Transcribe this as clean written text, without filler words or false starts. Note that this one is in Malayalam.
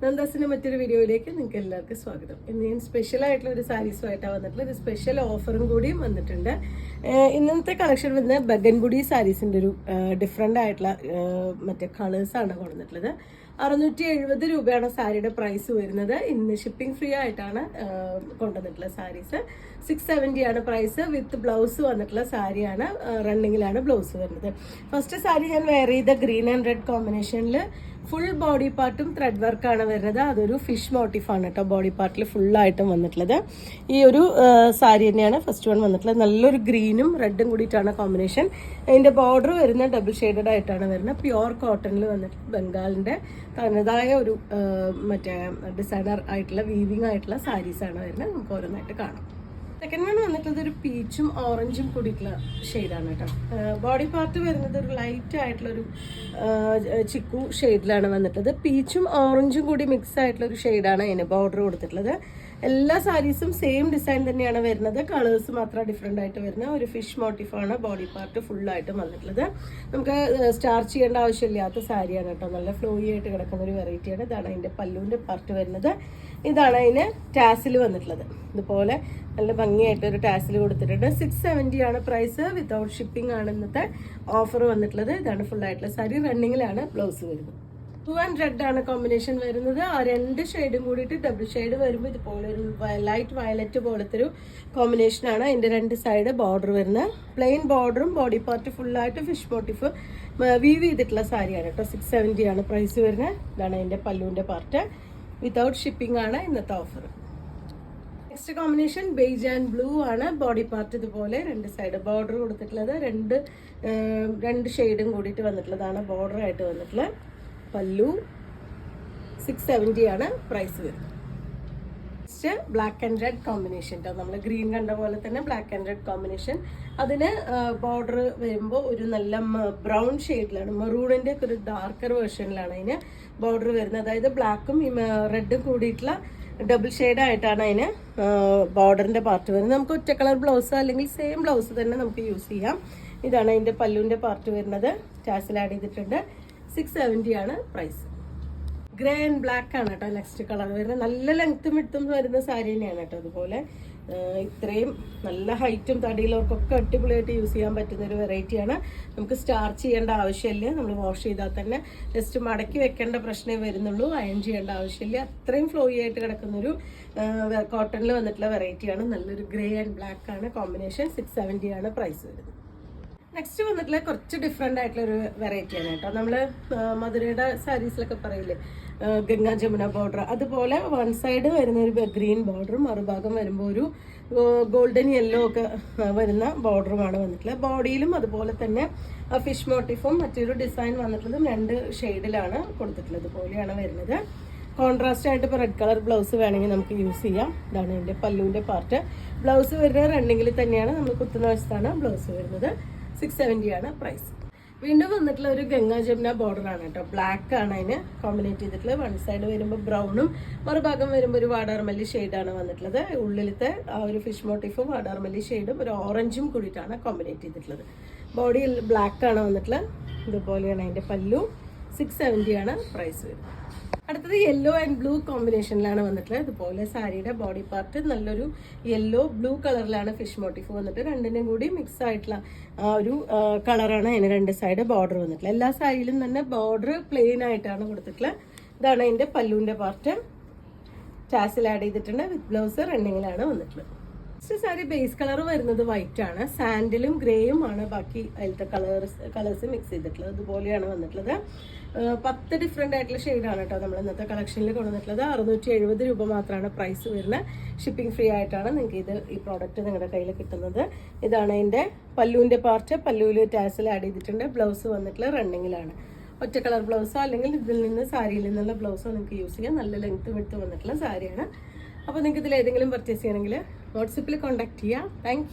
നന്ദാസിന്റെ മറ്റൊരു വീഡിയോയിലേക്ക് നിങ്ങൾക്ക് എല്ലാവർക്കും സ്വാഗതം. ഇന്ന് ഞാൻ സ്പെഷ്യൽ ആയിട്ടുള്ള ഒരു സാരീസുമായിട്ടാണ് വന്നിട്ടുള്ളത്. ഒരു സ്പെഷ്യൽ ഓഫറും കൂടിയും വന്നിട്ടുണ്ട്. ഇന്നത്തെ കളക്ഷൻ വന്ന് ബഗൻഗുഡി സാരീസിന്റെ ഒരു ഡിഫറെന്റ് ആയിട്ടുള്ള മറ്റേ കളേഴ്സാണ് കൊണ്ടുവന്നിട്ടുള്ളത്. 670 രൂപയാണ് സാരിയുടെ പ്രൈസ് വരുന്നത്. ഇന്ന് ഷിപ്പിംഗ് ഫ്രീ ആയിട്ടാണ് കൊണ്ടുവന്നിട്ടുള്ള സാരീസ്. 670 ആണ് പ്രൈസ്. വിത്ത് ബ്ലൗസ് വന്നിട്ടുള്ള സാരിയാണ്. റണ്ണിങ്ങിലാണ് ബ്ലൗസ് വരുന്നത്. ഫസ്റ്റ് സാരി ഞാൻ വെയർ ചെയ്ത ഗ്രീൻ ആൻഡ് റെഡ് കോമ്പിനേഷനിൽ ഫുൾ ബോഡി പാർട്ടും ത്രെഡ് വർക്കാണ് വരുന്നത്. അതൊരു ഫിഷ് മോട്ടീഫാണ് കേട്ടോ ബോഡി പാർട്ടിൽ ഫുള്ളായിട്ടും വന്നിട്ടുള്ളത്. ഈ ഒരു സാരി തന്നെയാണ് ഫസ്റ്റ് വൺ വന്നിട്ടുള്ളത്. നല്ലൊരു ഗ്രീനും റെഡും കൂടിയിട്ടാണ് കോമ്പിനേഷൻ. അതിൻ്റെ ബോർഡർ വരുന്ന ഡബിൾ ഷെയ്ഡഡ് ആയിട്ടാണ് വരുന്നത്. പ്യുവർ കോട്ടണിൽ വന്നിട്ട് ബംഗാളിൻ്റെ തനതായ ഒരു മറ്റേ ഡിസൈനർ ആയിട്ടുള്ള വീവിങ് ആയിട്ടുള്ള സാരീസാണ് വരുന്നത്. നമുക്ക് ഓരോന്നായിട്ട് കാണാം. സെക്കൻഡ് വൺ വന്നിട്ടുള്ളത് ഒരു പീച്ചും ഓറഞ്ചും കൂടിയിട്ടുള്ള ഷെയ്ഡാണ് കേട്ടോ. ബോഡി പാർട്ട് വരുന്നത് ഒരു ലൈറ്റ് ആയിട്ടുള്ളൊരു ചിക്കു ഷെയ്ഡിലാണ് വന്നിട്ടുള്ളത്. പീച്ചും ഓറഞ്ചും കൂടി മിക്സ് ആയിട്ടുള്ള ഒരു ഷെയ്ഡാണ് അതിന് ബോർഡർ കൊടുത്തിട്ടുള്ളത്. എല്ലാ സാരീസും സെയിം ഡിസൈൻ തന്നെയാണ് വരുന്നത്. കളേഴ്സ് മാത്രം ഡിഫറെൻ്റ് ആയിട്ട് വരുന്ന ഒരു ഫിഷ് മോട്ടീഫാണ് ബോഡി പാർട്ട് ഫുള്ളായിട്ട് വന്നിട്ടുള്ളത്. നമുക്ക് സ്റ്റാർച്ച് ചെയ്യേണ്ട ആവശ്യമില്ലാത്ത സാരിയാണ് കേട്ടോ. നല്ല ഫ്ലോയി ആയിട്ട് കിടക്കുന്ന ഒരു വെറൈറ്റിയാണ്. ഇതാണ് അതിൻ്റെ പല്ലുവിൻ്റെ പാർട്ട് വരുന്നത്. ഇതാണ് അതിന് ടാസിൽ വന്നിട്ടുള്ളത്. ഇതുപോലെ നല്ല ഭംഗിയായിട്ട് ഒരു ടാസിൽ കൊടുത്തിട്ടുണ്ട്. 670 ആണ് പ്രൈസ്. വിത്തൗട്ട് ഷിപ്പിംഗ് ആണ് ഇന്നത്തെ ഓഫർ വന്നിട്ടുള്ളത്. ഇതാണ് ഫുള്ളായിട്ടുള്ള സാരി. റണ്ണിങ്ങിലാണ് ബ്ലൗസ് വരുന്നത്. ബ്ലൂ ആൻഡ് റെഡ് ആണ് കോമ്പിനേഷൻ വരുന്നത്. ആ രണ്ട് ഷെയ്ഡും കൂടിയിട്ട് ഡബിൾ ഷെയ്ഡ് വരുമ്പോൾ ഇതുപോലെ ഒരു ലൈറ്റ് വയലറ്റ് പോലത്തെ ഒരു കോമ്പിനേഷനാണ്. അതിൻ്റെ രണ്ട് സൈഡ് ബോർഡർ വരുന്നത്. പ്ലെയിൻ ബോർഡറും ബോഡി പാർട്ട് ഫുള്ളായിട്ട് ഫിഷ് മോട്ടീഫ് വീവ് ചെയ്തിട്ടുള്ള സാരിയാണ് കേട്ടോ. 670 ആണ് പ്രൈസ് വരുന്നത്. ഇതാണ് അതിൻ്റെ പല്ലുവിൻ്റെ പാർട്ട്. വിത്തൗട്ട് ഷിപ്പിംഗ് ആണ് ഇന്നത്തെ offer. Next combination beige and blue ആണ്. ബോഡി പാർട്ട് ഇതുപോലെ രണ്ട് സൈഡ് ബോർഡർ കൊടുത്തിട്ടുള്ളത്. രണ്ട് ഷെയ്ഡും കൂടിയിട്ട് വന്നിട്ടുള്ളതാണ് ബോർഡർ ആയിട്ട് വന്നിട്ടുള്ളത്. പല്ലു 670 ആണ് പ്രൈസ് വരുന്നത്. Next black and red combination കേട്ടോ. നമ്മൾ ഗ്രീൻ കണ്ട പോലെ തന്നെ ബ്ലാക്ക് ആൻഡ് റെഡ് കോമ്പിനേഷൻ. അതിന് ബോർഡർ വരുമ്പോൾ ഒരു നല്ല ബ്രൗൺ ഷെയ്ഡിലാണ്, മെറൂണിൻ്റെ ഒക്കെ ഒരു ഡാർക്കർ വേർഷനിലാണ് അതിന് ബോർഡർ വരുന്നത്. അതായത് ബ്ലാക്കും റെഡും കൂടിയിട്ടുള്ള ഡബിൾ ഷെയ്ഡ് ആയിട്ടാണ് അതിന് ബോർഡറിൻ്റെ പാർട്ട് വരുന്നത്. നമുക്ക് ഒറ്റ കളർ ബ്ലൗസ് അല്ലെങ്കിൽ സെയിം ബ്ലൗസ് തന്നെ നമുക്ക് യൂസ് ചെയ്യാം. ഇതാണ് അതിൻ്റെ പല്ലുവിൻ്റെ പാർട്ട് വരുന്നത്. ടാസിൽ ആഡ് ചെയ്തിട്ടുണ്ട്. 670 ആണ് പ്രൈസ്. ഗ്രേ ആൻഡ് ബ്ലാക്ക് ആണ് കേട്ടോ നെക്സ്റ്റ് കളർ വരുന്നത്. നല്ല ലെങ്ത്തും വിട്ടും വരുന്ന സാരി തന്നെയാണ് കേട്ടോ. അതുപോലെ ഇത്രയും നല്ല ഹൈറ്റും തടിയിലവർക്കൊക്കെ അടിപൊളിയായിട്ട് യൂസ് ചെയ്യാൻ പറ്റുന്ന ഒരു വെറൈറ്റിയാണ്. നമുക്ക് സ്റ്റാർച്ച് ചെയ്യേണ്ട ആവശ്യമില്ല. നമ്മൾ വാഷ് ചെയ്താൽ തന്നെ ജസ്റ്റ് മടക്കി വെക്കേണ്ട പ്രശ്നമേ വരുന്നുള്ളൂ. അയൺ ചെയ്യേണ്ട ആവശ്യമില്ല. അത്രയും ഫ്ലോയി ആയിട്ട് കിടക്കുന്നൊരു കോട്ടണിൽ വന്നിട്ടുള്ള വെറൈറ്റിയാണ്. നല്ലൊരു ഗ്രേ ആൻഡ് ബ്ലാക്ക് ആണ് കോമ്പിനേഷൻ. 670 ആണ് പ്രൈസ് വരുന്നത്. നെക്സ്റ്റ് വന്നിട്ടുള്ള കുറച്ച് ഡിഫറെൻ്റ് ആയിട്ടുള്ള ഒരു വെറൈറ്റിയാണ് കേട്ടോ. നമ്മൾ മധുരയുടെ സാരീസിലൊക്കെ പറയില്ലേ ഗംഗാ ജമുന ബോർഡർ, അതുപോലെ വൺ സൈഡ് വരുന്ന ഒരു ഗ്രീൻ ബോർഡറും മറുഭാഗം വരുമ്പോൾ ഒരു ഗോൾഡൻ യെല്ലോ ഒക്കെ വരുന്ന ബോർഡറുമാണ് വന്നിട്ടുള്ളത്. ബോഡിയിലും അതുപോലെ തന്നെ ഫിഷ് മോട്ടീഫും മറ്റൊരു ഡിസൈൻ വന്നിട്ടുള്ളതും രണ്ട് ഷെയ്ഡിലാണ് കൊടുത്തിട്ടുള്ളത്. ഇതുപോലെയാണ് വരുന്നത്. കോൺട്രാസ്റ്റ് ആയിട്ട് ഇപ്പോൾ റെഡ് കളർ ബ്ലൗസ് വേണമെങ്കിൽ നമുക്ക് യൂസ് ചെയ്യാം. ഇതാണ് എൻ്റെ പല്ലുവിൻ്റെ പാർട്ട്. ബ്ലൗസ് വരുന്നത് റണ്ണിങ്ങിൽ തന്നെയാണ്. നമ്മൾ കുത്തുന്ന വശത്താണ് ബ്ലൗസ് വരുന്നത്. 670 ആണ് പ്രൈസ്. വീണ്ടും വന്നിട്ടുള്ള ഒരു ഗംഗാ ജമുന ബോർഡർ ആണ് കേട്ടോ. ബ്ലാക്ക് ആണ് അതിന് കോമ്പിനേറ്റ് ചെയ്തിട്ടുള്ളത്. വൺ സൈഡ് വരുമ്പോൾ ബ്രൗണും മറുഭാഗം വരുമ്പോൾ ഒരു വാടാർമല്ലി ഷെയ്ഡാണ് വന്നിട്ടുള്ളത്. ഉള്ളിലത്തെ ആ ഒരു ഫിഷ് മോട്ടീഫും വാടാർമല്ലി ഷെയ്ഡും ഒരു ഓറഞ്ചും കൂടിയിട്ടാണ് കോമ്പിനേറ്റ് ചെയ്തിട്ടുള്ളത്. ബോഡിയിൽ ബ്ലാക്ക് ആണ് വന്നിട്ടുള്ളത്. ഇതുപോലെയാണ് അതിൻ്റെ പല്ലു. 670 ആണ് പ്രൈസ് വരുന്നത്. അടുത്തത് യെല്ലോ ആൻഡ് ബ്ലൂ കോമ്പിനേഷനിലാണ് വന്നിട്ടുള്ളത്. ഇതുപോലെ സാരിയുടെ ബോഡി പാർട്ട് നല്ലൊരു യെല്ലോ ബ്ലൂ കളറിലാണ് ഫിഷ് മോട്ടീഫ് വന്നിട്ട് രണ്ടിനും കൂടി മിക്സ് ആയിട്ടുള്ള ഒരു കളറാണ് അതിന് രണ്ട് സൈഡ് ബോർഡർ വന്നിട്ടുള്ളത്. എല്ലാ സാരിയിലും തന്നെ ബോർഡർ പ്ലെയിൻ ആയിട്ടാണ് കൊടുത്തിട്ടുള്ളത്. ഇതാണ് അതിൻ്റെ പല്ലുവിൻ്റെ പാർട്ട്. ടാസിൽ ആഡ് ചെയ്തിട്ടുണ്ട്. വിത്ത് ബ്ലൗസ് റണ്ണിങ്ങിലാണ് വന്നിട്ടുള്ളത്. നെക്സ്റ്റ് സാരി ബേസ് കളർ വരുന്നത് വൈറ്റ് ആണ്. സാൻഡിലും ഗ്രേയും ആണ് ബാക്കി അതിലത്തെ കളേഴ്സ് മിക്സ് ചെയ്തിട്ടുള്ളത്. ഇതുപോലെയാണ് വന്നിട്ടുള്ളത്. 10 ഡിഫറെൻ്റ് ആയിട്ടുള്ള ഷെയ്ഡാണ് കേട്ടോ നമ്മൾ ഇന്നത്തെ കളക്ഷനിൽ കൊണ്ടുവന്നിട്ടുള്ളത്. 670 രൂപ മാത്രമാണ് പ്രൈസ് വരുന്നത്. ഷിപ്പിംഗ് ഫ്രീ ആയിട്ടാണ് നിങ്ങൾക്ക് ഈ പ്രോഡക്റ്റ് നിങ്ങളുടെ കയ്യിൽ കിട്ടുന്നത്. ഇതാണ് അതിൻ്റെ പല്ലുവിൻ്റെ പാർട്ട്. പല്ലുവിൽ ടാസിൽ ആഡ് ചെയ്തിട്ടുണ്ട്. ബ്ലൗസ് വന്നിട്ടുള്ള റണ്ണിങ്ങിലാണ്. ഒറ്റ കളർ ബ്ലൗസോ അല്ലെങ്കിൽ ഇതിൽ നിന്ന് സാരിയിൽ നിന്നുള്ള ബ്ലൗസോ നിങ്ങൾക്ക് യൂസ് ചെയ്യാം. നല്ല ലെങ്ത്ത് വിട്ട് വന്നിട്ടുള്ള സാരിയാണ്. അപ്പോൾ നിങ്ങൾക്ക് ഇതിൽ ഏതെങ്കിലും പർച്ചേസ് ചെയ്യണമെങ്കിൽ വാട്സപ്പിൽ കോൺടാക്ട് ചെയ്യാം. താങ്ക്